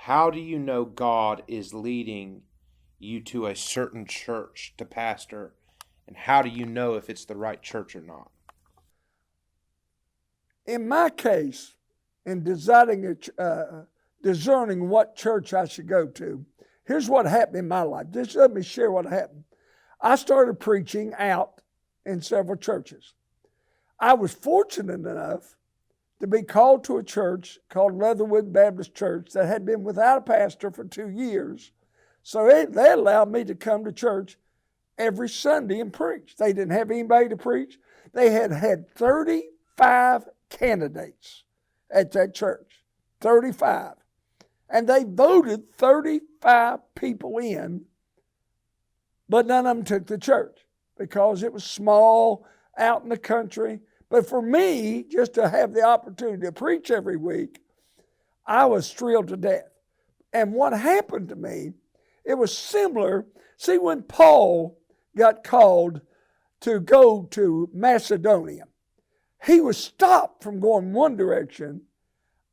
How do you know God is leading you to a certain church to pastor? And how do you know if it's the right church or not? In my case, in discerning what church I should go to, here's what happened in my life. Just let me share what happened. I started preaching out in several churches. I was fortunate enough to be called to a church called Leatherwood Baptist Church that had been without a pastor for 2 years. So they allowed me to come to church every Sunday and preach. They didn't have anybody to preach. They had 35 candidates at that church, 35. And they voted 35 people in, but none of them took the church because it was small, out in the country. But for me, just to have the opportunity to preach every week, I was thrilled to death. And what happened to me, it was similar. See, when Paul got called to go to Macedonia, he was stopped from going one direction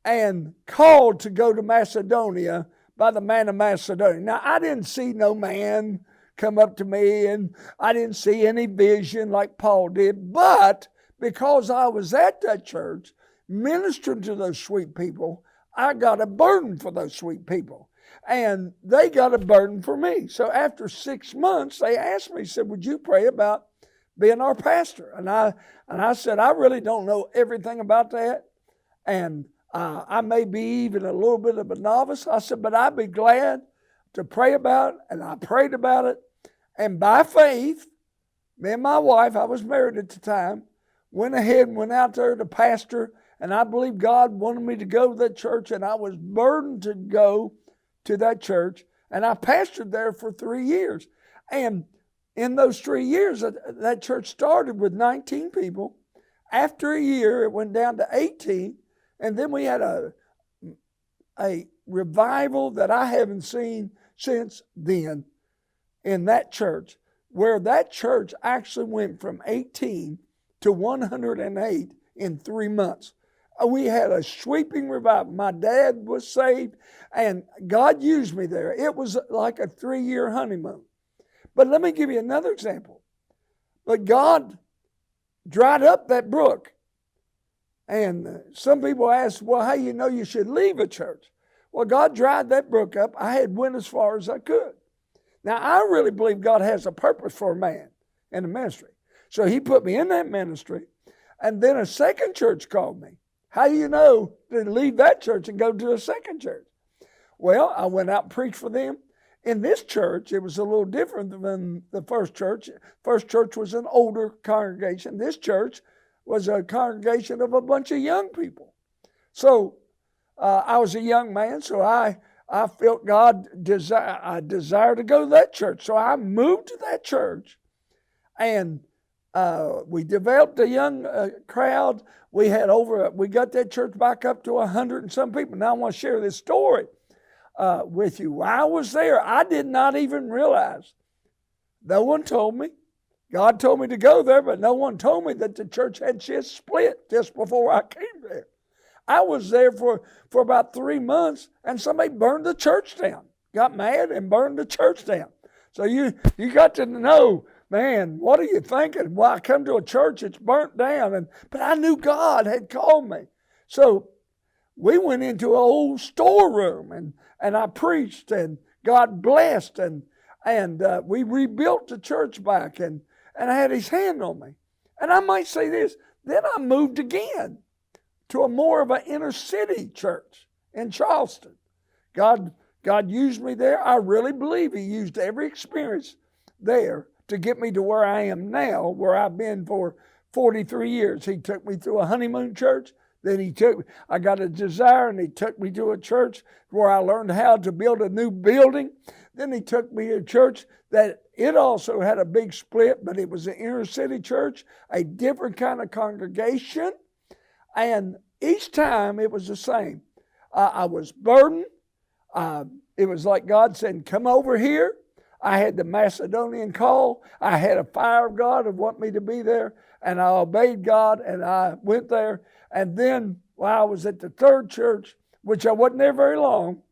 and called to go to Macedonia by the man of Macedonia. Now, I didn't see no man come up to me, and I didn't see any vision like Paul did, but because I was at that church ministering to those sweet people, I got a burden for those sweet people. And they got a burden for me. So after 6 months, they asked me, said, would you pray about being our pastor? And I said, I really don't know everything about that. And I may be even a little bit of a novice. I said, but I'd be glad to pray about it. And I prayed about it. And by faith, me and my wife, I was married at the time, went ahead and went out there to pastor. And I believe God wanted me to go to that church. And I was burdened to go to that church. And I pastored there for 3 years. And in those 3 years, that church started with 19 people. After a year, it went down to 18. And then we had a revival that I haven't seen since then in that church, where that church actually went from 18 to 108 in 3 months. We had a sweeping revival. My dad was saved, and God used me there. It was like a 3-year honeymoon. But let me give you another example. But God dried up that brook. And some people ask, well, how you know you should leave a church? Well, God dried that brook up. I had went as far as I could. Now, I really believe God has a purpose for a man in the ministry. So he put me in that ministry. And then a second church called me. How do you know to leave that church and go to a second church? Well, I went out and preached for them. In this church, it was a little different than the first church. First church was an older congregation. This church was a congregation of a bunch of young people. So I was a young man, so I felt God desired to go to that church. So I moved to that church, and we developed a young crowd. We got that church back up to 100 and some people. Now I want to share this story with you. While I was there, I did not even realize. No one told me. God told me to go there, but no one told me that the church had just split just before I came there. I was there for about 3 months, and somebody burned the church down. Got mad and burned the church down. So you got to know, man, what are you thinking? Well, I come to a church, it's burnt down. But I knew God had called me. So we went into an old storeroom, and I preached, and God blessed, and we rebuilt the church back, and I had his hand on me. And I might say this, then I moved again to a more of an inner city church in Charleston. God used me there. I really believe he used every experience there to get me to where I am now, where I've been for 43 years. He took me through a honeymoon church. Then I got a desire, and he took me to a church where I learned how to build a new building. Then he took me to a church that it also had a big split, but it was an inner city church, a different kind of congregation. And each time it was the same. I was burdened. It was like God said, come over here. I had the Macedonian call. I had a fire of God who wanted me to be there. And I obeyed God, and I went there. And then while I was at the third church, which I wasn't there very long,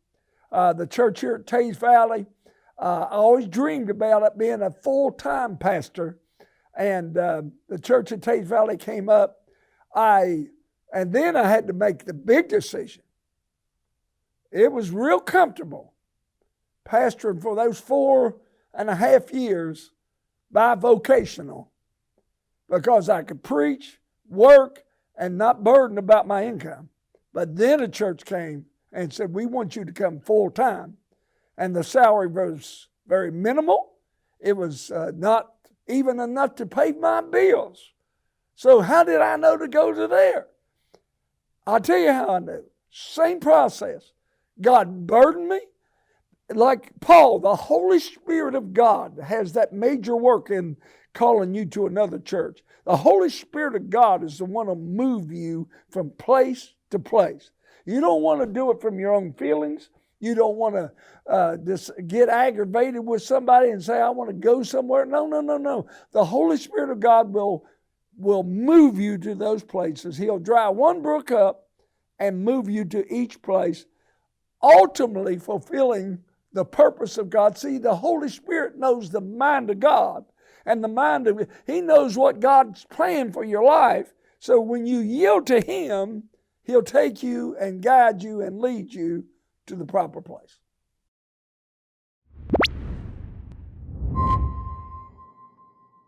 the church here at Tays Valley. I always dreamed about it being a full-time pastor, and the church at Tays Valley came up. And then I had to make the big decision. It was real comfortable pastoring for those 4.5 years bivocational, because I could preach, work, and not burden about my income. But then a church came and said, we want you to come full time. And the salary was very minimal. It was not even enough to pay my bills. So how did I know to go to there? I'll tell you how I knew. Same process. God burdened me. Like Paul, the Holy Spirit of God has that major work in calling you to another church. The Holy Spirit of God is the one to move you from place to place. You don't want to do it from your own feelings. You don't want to just get aggravated with somebody and say, I want to go somewhere. No. The Holy Spirit of God will move you to those places. He'll dry one brook up and move you to each place, ultimately fulfilling the purpose of God. See, the Holy Spirit knows the mind of God, and He knows what God's planned for your life. So when you yield to Him, He'll take you and guide you and lead you to the proper place.